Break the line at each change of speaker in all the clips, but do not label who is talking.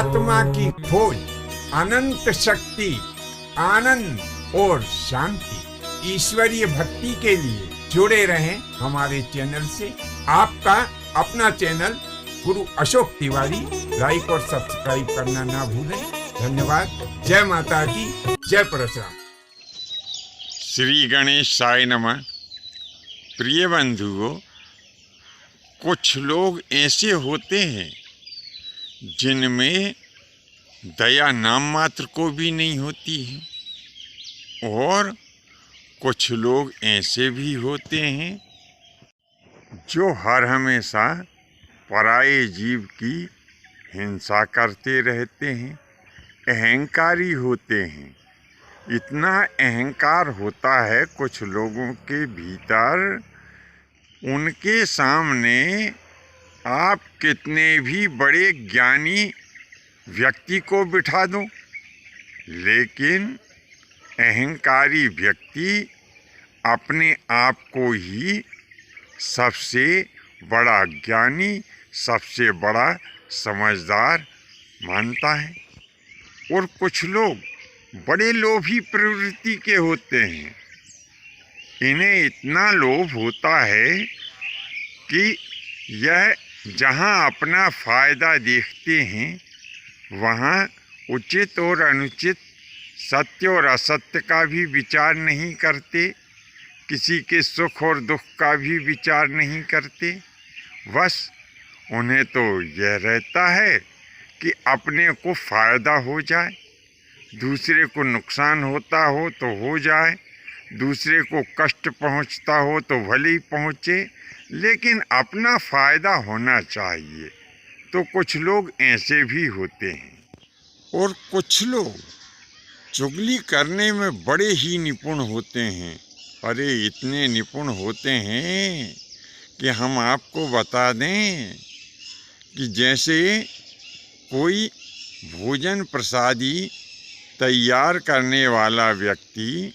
आत्मा की खोज, अनंत शक्ति, आनंद और शांति, ईश्वरीय भक्ति के लिए जुड़े रहें हमारे चैनल से। आपका अपना चैनल गुरु अशोक तिवारी, लाइक और सब्सक्राइब करना ना भूलें। धन्यवाद। जय माता की, जय परशुराम।
श्री गणेशाय नमः। प्रिय बंधुओं, कुछ लोग ऐसे होते हैं जिनमें दया नाम मात्र को भी नहीं होती है, और कुछ लोग ऐसे भी होते हैं जो हर हमेशा पराये जीव की हिंसा करते रहते हैं, अहंकारी होते हैं। इतना अहंकार होता है कुछ लोगों के भीतर, उनके सामने आप कितने भी बड़े ज्ञानी व्यक्ति को बिठा दो, लेकिन अहंकारी व्यक्ति अपने आप को ही सबसे बड़ा ज्ञानी, सबसे बड़ा समझदार मानता है। और कुछ लोग बड़े लोभी प्रवृत्ति के होते हैं। इन्हें इतना लोभ होता है कि यह जहाँ अपना फायदा देखते हैं वहाँ उचित और अनुचित, सत्य और असत्य का भी विचार नहीं करते, किसी के सुख और दुख का भी विचार नहीं करते। बस उन्हें तो यह रहता है कि अपने को फायदा हो जाए, दूसरे को नुकसान होता हो तो हो जाए, दूसरे को कष्ट पहुंचता हो तो भले ही पहुंचे, लेकिन अपना फायदा होना चाहिए। तो कुछ लोग ऐसे भी होते हैं। और कुछ लोग चुगली करने में बड़े ही निपुण होते हैं। अरे इतने निपुण होते हैं कि हम आपको बता दें कि जैसे कोई भोजन प्रसादी तैयार करने वाला व्यक्ति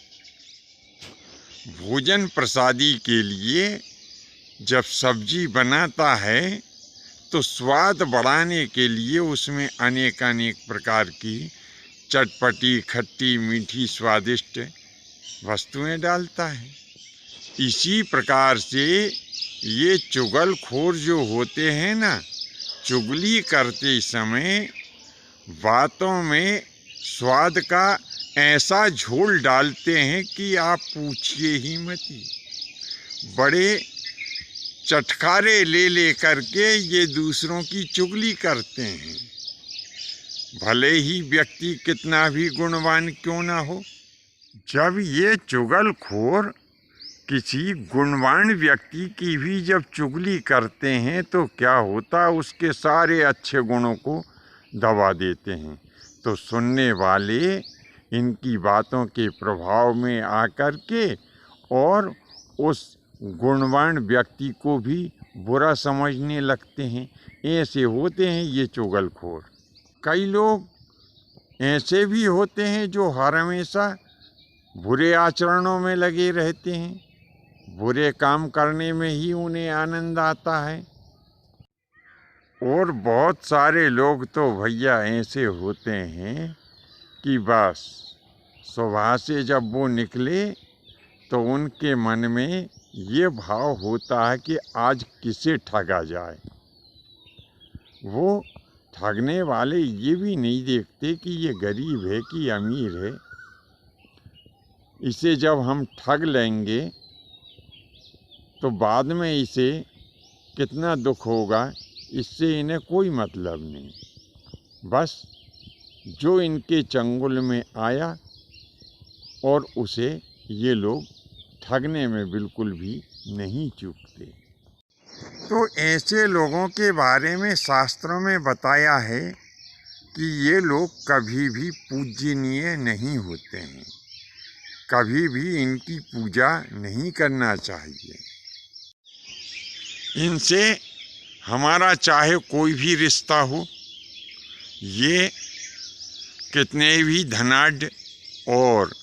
भोजन प्रसादी के लिए जब सब्जी बनाता है तो स्वाद बढ़ाने के लिए उसमें अनेक प्रकार की चटपटी, खट्टी, मीठी, स्वादिष्ट वस्तुएं डालता है। इसी प्रकार से ये चुगलखोर जो होते हैं ना, चुगली करते समय बातों में स्वाद का ऐसा झोल डालते हैं कि आप पूछिए ही मत। बड़े चटखारे ले करके ये दूसरों की चुगली करते हैं, भले ही व्यक्ति कितना भी गुणवान क्यों ना हो। जब ये चुगलखोर किसी गुणवान व्यक्ति की भी जब चुगली करते हैं तो क्या होता, उसके सारे अच्छे गुणों को दबा देते हैं। तो सुनने वाले इनकी बातों के प्रभाव में आकर के और उस गुणवान व्यक्ति को भी बुरा समझने लगते हैं। ऐसे होते हैं ये चुगलखोर। कई लोग ऐसे भी होते हैं जो हर हमेशा बुरे आचरणों में लगे रहते हैं, बुरे काम करने में ही उन्हें आनंद आता है। और बहुत सारे लोग तो भैया ऐसे होते हैं कि बस सुबह से जब वो निकले तो उनके मन में ये भाव होता है कि आज किसे ठगा जाए। वो ठगने वाले ये भी नहीं देखते कि ये गरीब है कि अमीर है। इसे जब हम ठग लेंगे तो बाद में इसे कितना दुख होगा, इससे इन्हें कोई मतलब नहीं। बस जो इनके चंगुल में आया और उसे ये लोग ठगने में बिल्कुल भी नहीं चूकते। तो ऐसे लोगों के बारे में शास्त्रों में बताया है कि ये लोग कभी भी पूजनीय नहीं होते हैं, कभी भी इनकी पूजा नहीं करना चाहिए। इनसे हमारा चाहे कोई भी रिश्ता हो, ये कितने भी धनाढ्य और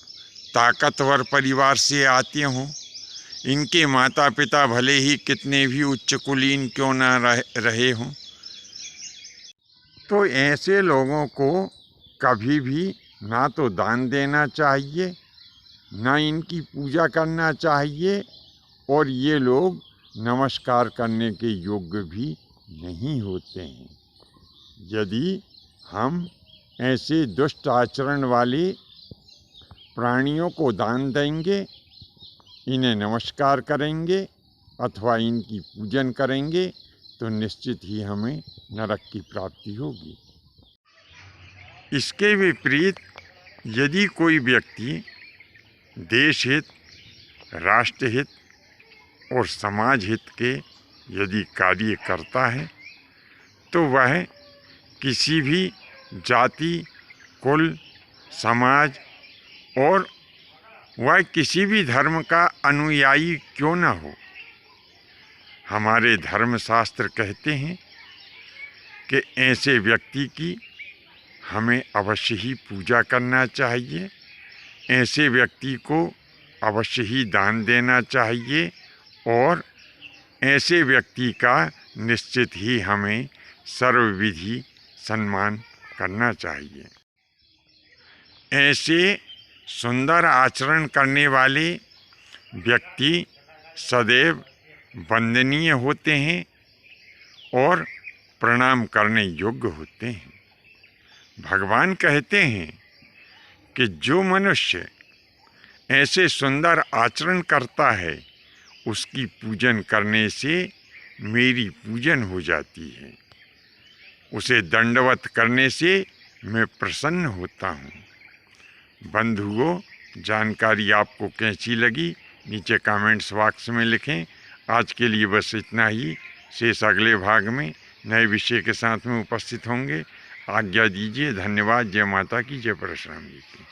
ताकतवर परिवार से आते हों, इनके माता पिता भले ही कितने भी उच्च कुलीन क्यों ना रहे हों, तो ऐसे लोगों को कभी भी ना तो दान देना चाहिए, ना इनकी पूजा करना चाहिए, और ये लोग नमस्कार करने के योग्य भी नहीं होते हैं। यदि हम ऐसे दुष्ट आचरण वाले प्राणियों को दान देंगे, इन्हें नमस्कार करेंगे अथवा इनकी पूजन करेंगे, तो निश्चित ही हमें नरक की प्राप्ति होगी। इसके विपरीत यदि कोई व्यक्ति देश हित, राष्ट्र हित और समाज हित के यदि कार्य करता है, तो वह किसी भी जाति, कुल, समाज और वह किसी भी धर्म का अनुयायी क्यों न हो, हमारे धर्मशास्त्र कहते हैं कि ऐसे व्यक्ति की हमें अवश्य ही पूजा करना चाहिए, ऐसे व्यक्ति को अवश्य ही दान देना चाहिए और ऐसे व्यक्ति का निश्चित ही हमें सर्वविधि सम्मान करना चाहिए। ऐसे सुंदर आचरण करने वाले व्यक्ति सदैव वंदनीय होते हैं और प्रणाम करने योग्य होते हैं। भगवान कहते हैं कि जो मनुष्य ऐसे सुंदर आचरण करता है, उसकी पूजन करने से मेरी पूजन हो जाती है, उसे दंडवत करने से मैं प्रसन्न होता हूँ। बंधुओं, जानकारी आपको कैसी लगी नीचे कमेंट्स बॉक्स में लिखें। आज के लिए बस इतना ही। शेष अगले भाग में नए विषय के साथ में उपस्थित होंगे। आज्ञा दीजिए। धन्यवाद। जय माता की, जय परशुराम जी की।